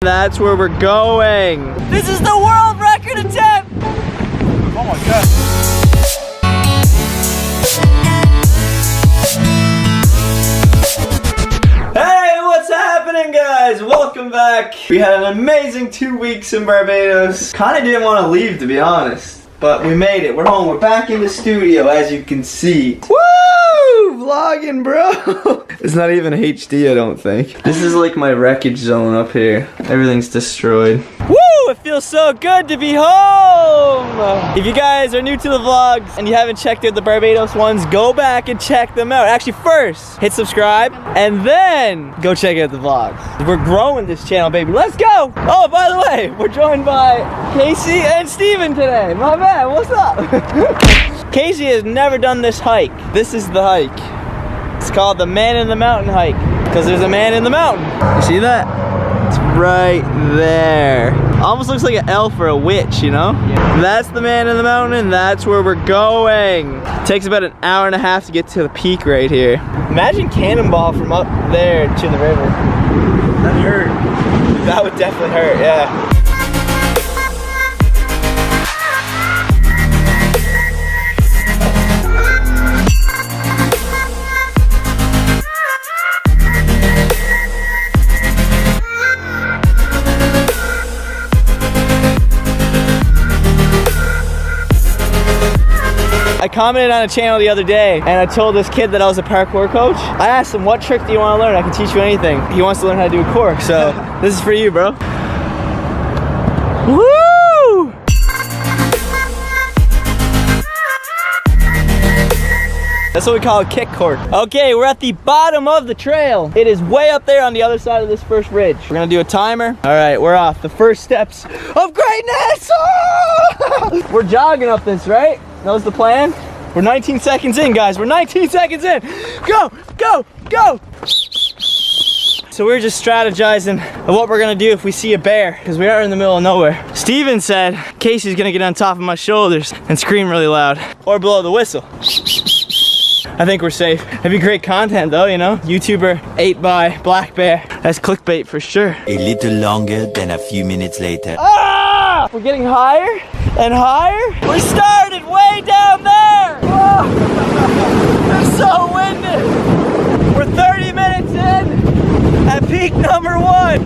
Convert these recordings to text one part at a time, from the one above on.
That's where we're going. This is the world record attempt. Oh my God. Hey, what's happening, guys? Welcome back. We had an amazing 2 weeks in Barbados. Kinda didn't want to leave, to be honest, but we made it. We're home. We're back in the studio, as you can see. Woo! Vlogging, bro. It's not even HD, I don't think. This is like my wreckage zone up here. Everything's destroyed. Woo! It feels so good to be home. If you guys are new to the vlogs and you haven't checked out the Barbados ones, go back and check them out. Actually, first, hit subscribe and then go check out the vlogs. We're growing this channel, baby. Let's go. Oh, by the way, we're joined by Casey and Steven today. My man, what's up? Casey has never done this hike. This is the hike. It's called the Man in the Mountain hike because there's a man in the mountain. You see that? It's right there. Almost looks like an elf or a witch, you know? Yeah. That's the Man in the Mountain and that's where we're going. It takes about an hour and a half to get to the peak right here. Imagine cannonball from up there to the river. That'd hurt. That would definitely hurt, yeah. I commented on a channel the other day and I told this kid that I was a parkour coach. I asked him, what trick do you want to learn? I can teach you anything. He wants to learn how to do a cork, so this is for you, bro. Woo! That's what we call a kick cork. Okay, we're at the bottom of the trail. It is way up there on the other side of this first ridge. We're gonna do a timer. All right, we're off. The first steps of greatness. Oh! We're jogging up this, right? That was the plan. We're 19 seconds in, guys. We're 19 seconds in. Go, go, go. So we're just strategizing of what we're gonna do if we see a bear, because we are in the middle of nowhere. Steven said Casey's gonna get on top of my shoulders and scream really loud or blow the whistle. I think we're safe. That'd be great content though, you know? YouTuber ate by black bear. That's clickbait for sure. A little longer than a few minutes later. Ah! We're getting higher and higher. We started way down there. Oh, it's so windy. We're 30 minutes in at peak number 1.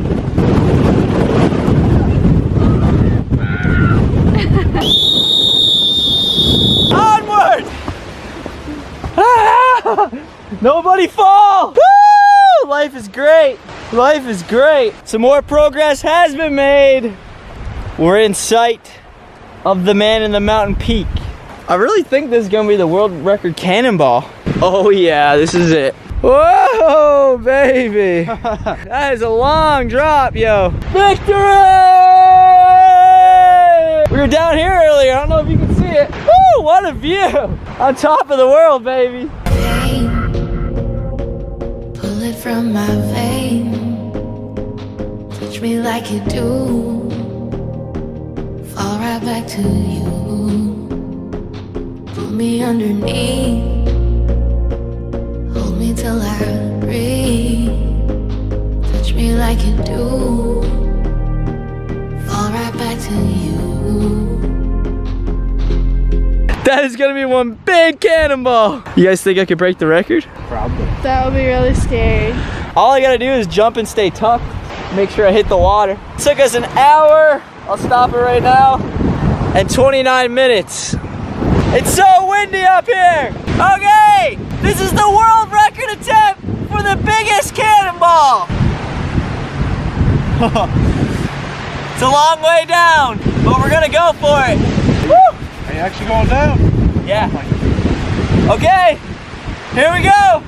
Onward! Ah! Nobody fall! Woo! Life is great. Life is great. Some more progress has been made. We're in sight of the Man in the Mountain peak. I really think this is gonna be the world record cannonball. Oh yeah, this is it. Whoa, baby. That is a long drop, yo. Victory! We were down here earlier. I don't know if you can see it. Woo, what a view. On top of the world, baby. Pull it from my vein. Touch me like you do. Fall right back to you. Pull me underneath. Hold me till I breathe. Touch me like you do. Fall right back to you. That is gonna be one big cannonball. You guys think I could break the record? Probably. That would be really scary. All I gotta do is jump and stay tucked. Make sure I hit the water. It took us an hour. I'll stop it right now. And 29 minutes. It's so windy up here. Okay, this is the world record attempt for the biggest cannonball. It's a long way down, but we're gonna go for it. Woo! Are you actually going down? Yeah. Okay, here we go.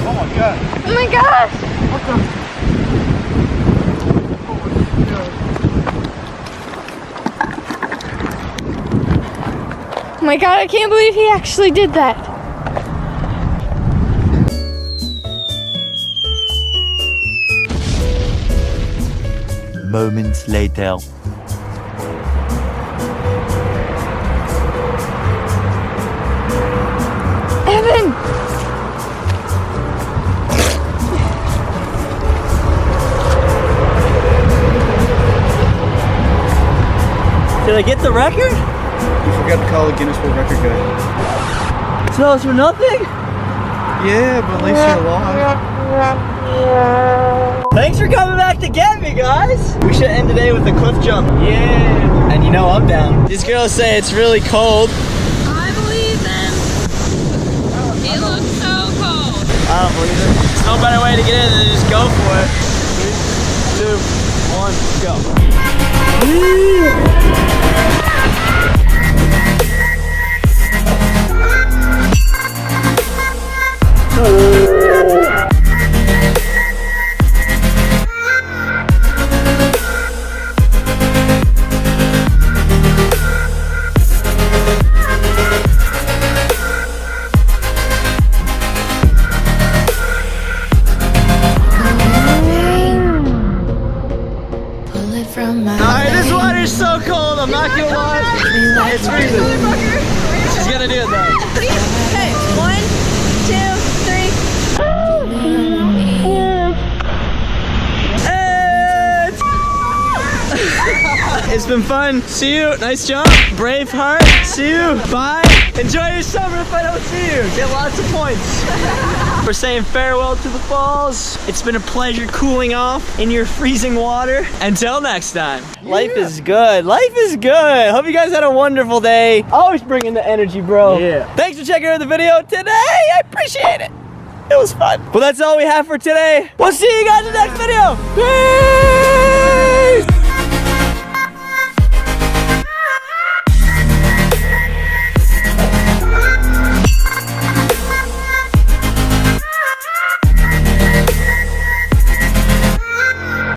Oh my God. Oh my gosh! What the? Oh my god, I can't believe he actually did that. Moments later. And get the record? You forgot to call the Guinness World Record guy. So it's for nothing? Yeah, but at least you're alive. Thanks for coming back to get me, guys. We should end the day with a cliff jump. Yeah. And you know I'm down. These girls say it's really cold. I believe them. It looks so cold. I don't believe it. There's no better way to get in than to just go for it. 3, 2, 1, go. Alright, this water's so cold, I'm not gonna lie. It's freezing. She's gonna do it though. Okay, 1, 2, 3. It's been fun. See you. Nice jump. Brave heart. See you. Bye. Enjoy your summer if I don't see you. Get lots of points. We're saying farewell to the falls. It's been a pleasure cooling off in your freezing water. Until next time. Life is good. Life is good. Hope you guys had a wonderful day. Always bringing the energy, bro. Yeah. Thanks for checking out the video today. I appreciate it. It was fun. Well, that's all we have for today. We'll see you guys in the next video. Peace.